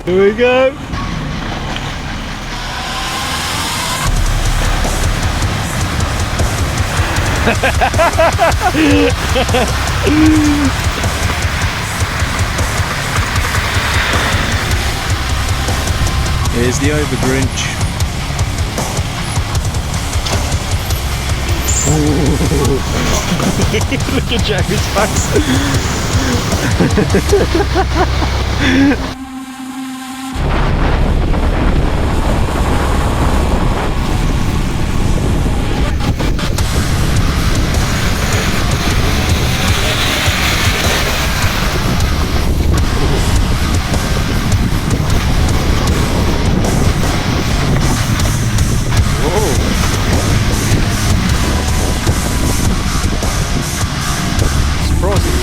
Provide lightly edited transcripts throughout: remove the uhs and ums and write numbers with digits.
Here we go. Here's the Overgrinch. Look at Jaguar's face.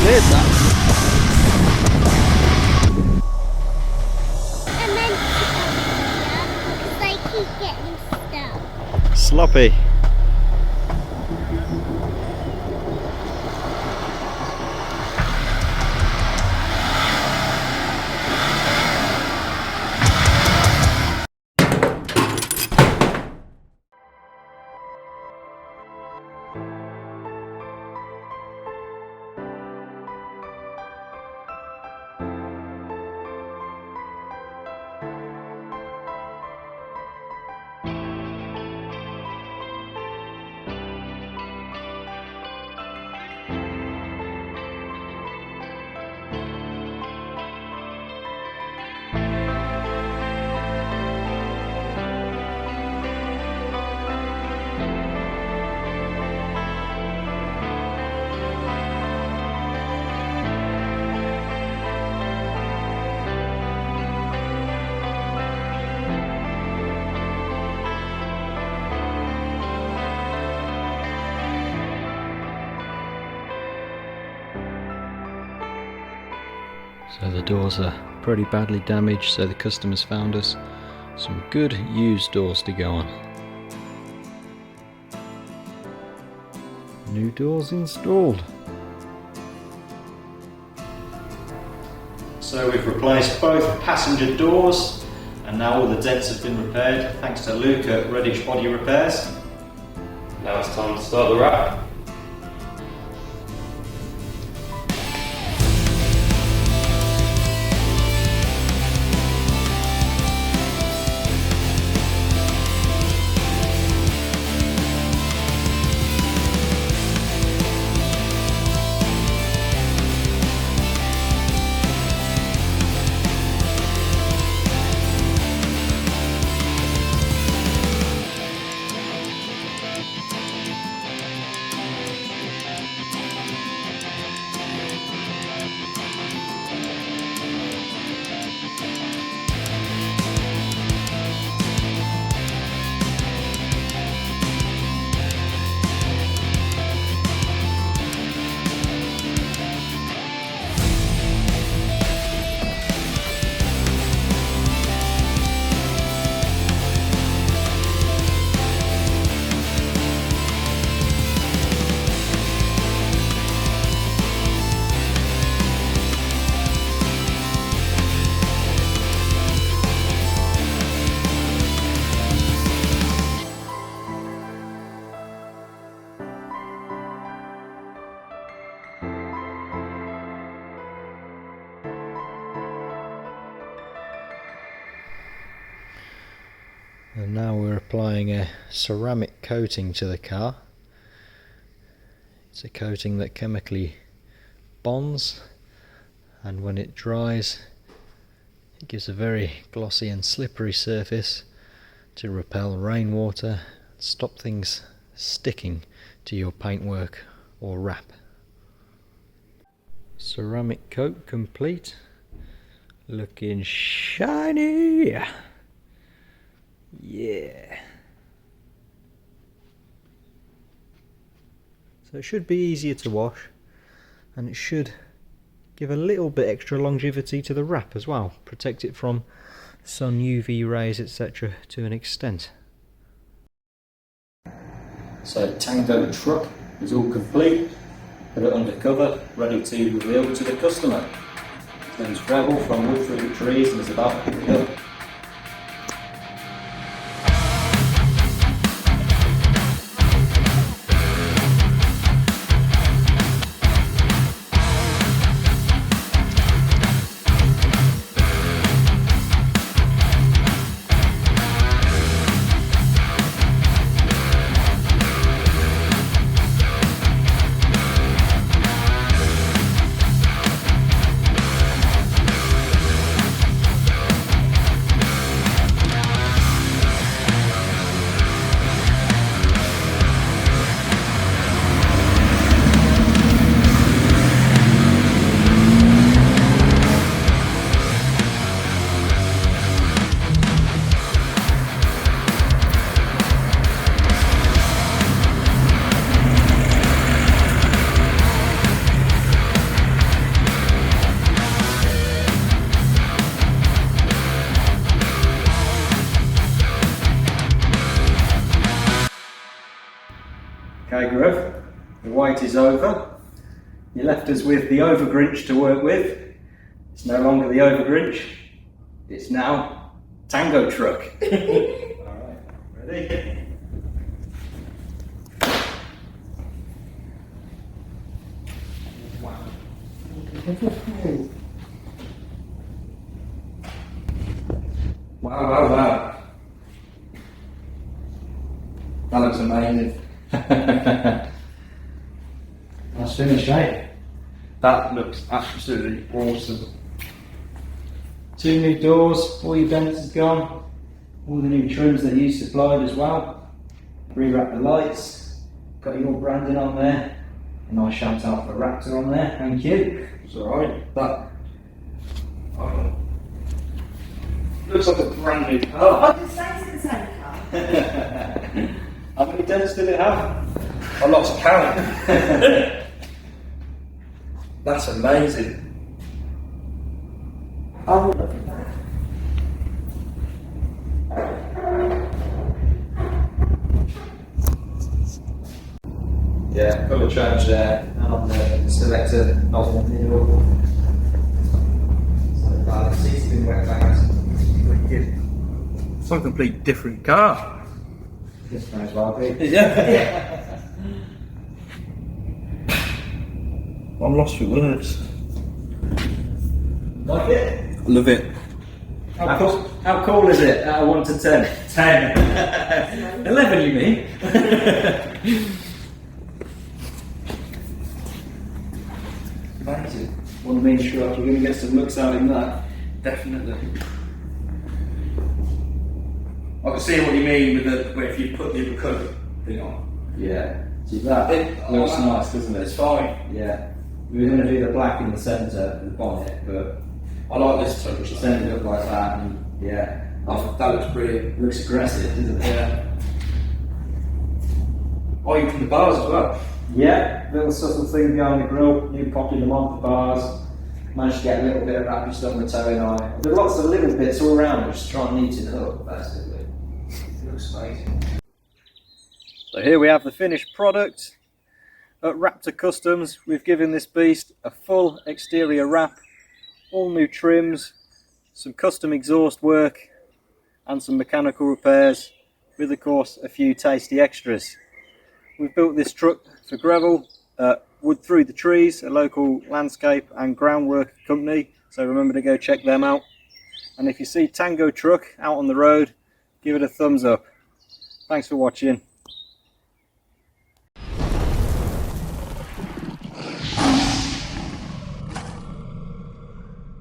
Cleared that. And then because I keep getting stuck. Sloppy. So the doors are pretty badly damaged, so the customers found us some good used doors to go on. New doors installed. So we've replaced both passenger doors, and now all the dents have been repaired thanks to Luke at Reddish Body Repairs. Now it's time to start the wrap. And now we're applying a ceramic coating to the car. It's a coating that chemically bonds, and when it dries it gives a very glossy and slippery surface to repel rainwater and stop things sticking to your paintwork or wrap. Ceramic coat complete, looking shiny. Yeah. So it should be easier to wash, and it should give a little bit extra longevity to the wrap as well, protect it from sun, UV rays, etc. to an extent. So Tango truck is all complete, put it under cover, ready to reveal to the customer. There's gravel from wood through the trees and it's about to pick it up. Okay, Griff, the wait is over. You left us with the Overgrinch to work with. It's no longer the Overgrinch, it's now Tango Truck. Alright, ready? Wow. Wow, wow, wow. That looks amazing. Nice finish, eh? That looks absolutely awesome. 2 new doors, all your dents is gone, all the new trims that you supplied as well. Rewrap the lights, got your branding on there. A nice shout out for Wraptor on there, thank you. It's alright. That looks like a brand new car. I can say it's the same car. How many dents did it have? I lost count. That's amazing. Oh, look at that. Yeah, colour change there, and on the selector nozzle in the middle. So the seat's been wet out. It's like a completely different car. This may as well be. Yeah. I'm lost for words. Like it? I love it. How cool is it out of 1 to 10? 10. 11 you mean? Amazing. One mean truck, you're going to get some looks out in that. Definitely. I can see what you mean with the where if you put the recovery thing on. Yeah. See that? It looks like nice, doesn't it? It's fine. Yeah. We were going to do the black in the centre, the bonnet, but I like this touch. it ended up like that, and yeah. That looks brilliant. It looks aggressive, doesn't it? Yeah. Oh, you put the bars as well. Yeah, little subtle thing behind the grille, new popular month bars. Managed to get a little bit of wrappage on the towing eye. There are lots of little bits all around, just try and neaten it up, basically. It looks amazing. So here we have the finished product. At Wraptor Customs, we've given this beast a full exterior wrap, all new trims, some custom exhaust work, and some mechanical repairs, with of course a few tasty extras. We've built this truck for gravel, wood through the trees, a local landscape and groundwork company, so remember to go check them out. And if you see Tango Truck out on the road, give it a thumbs up. Thanks for watching.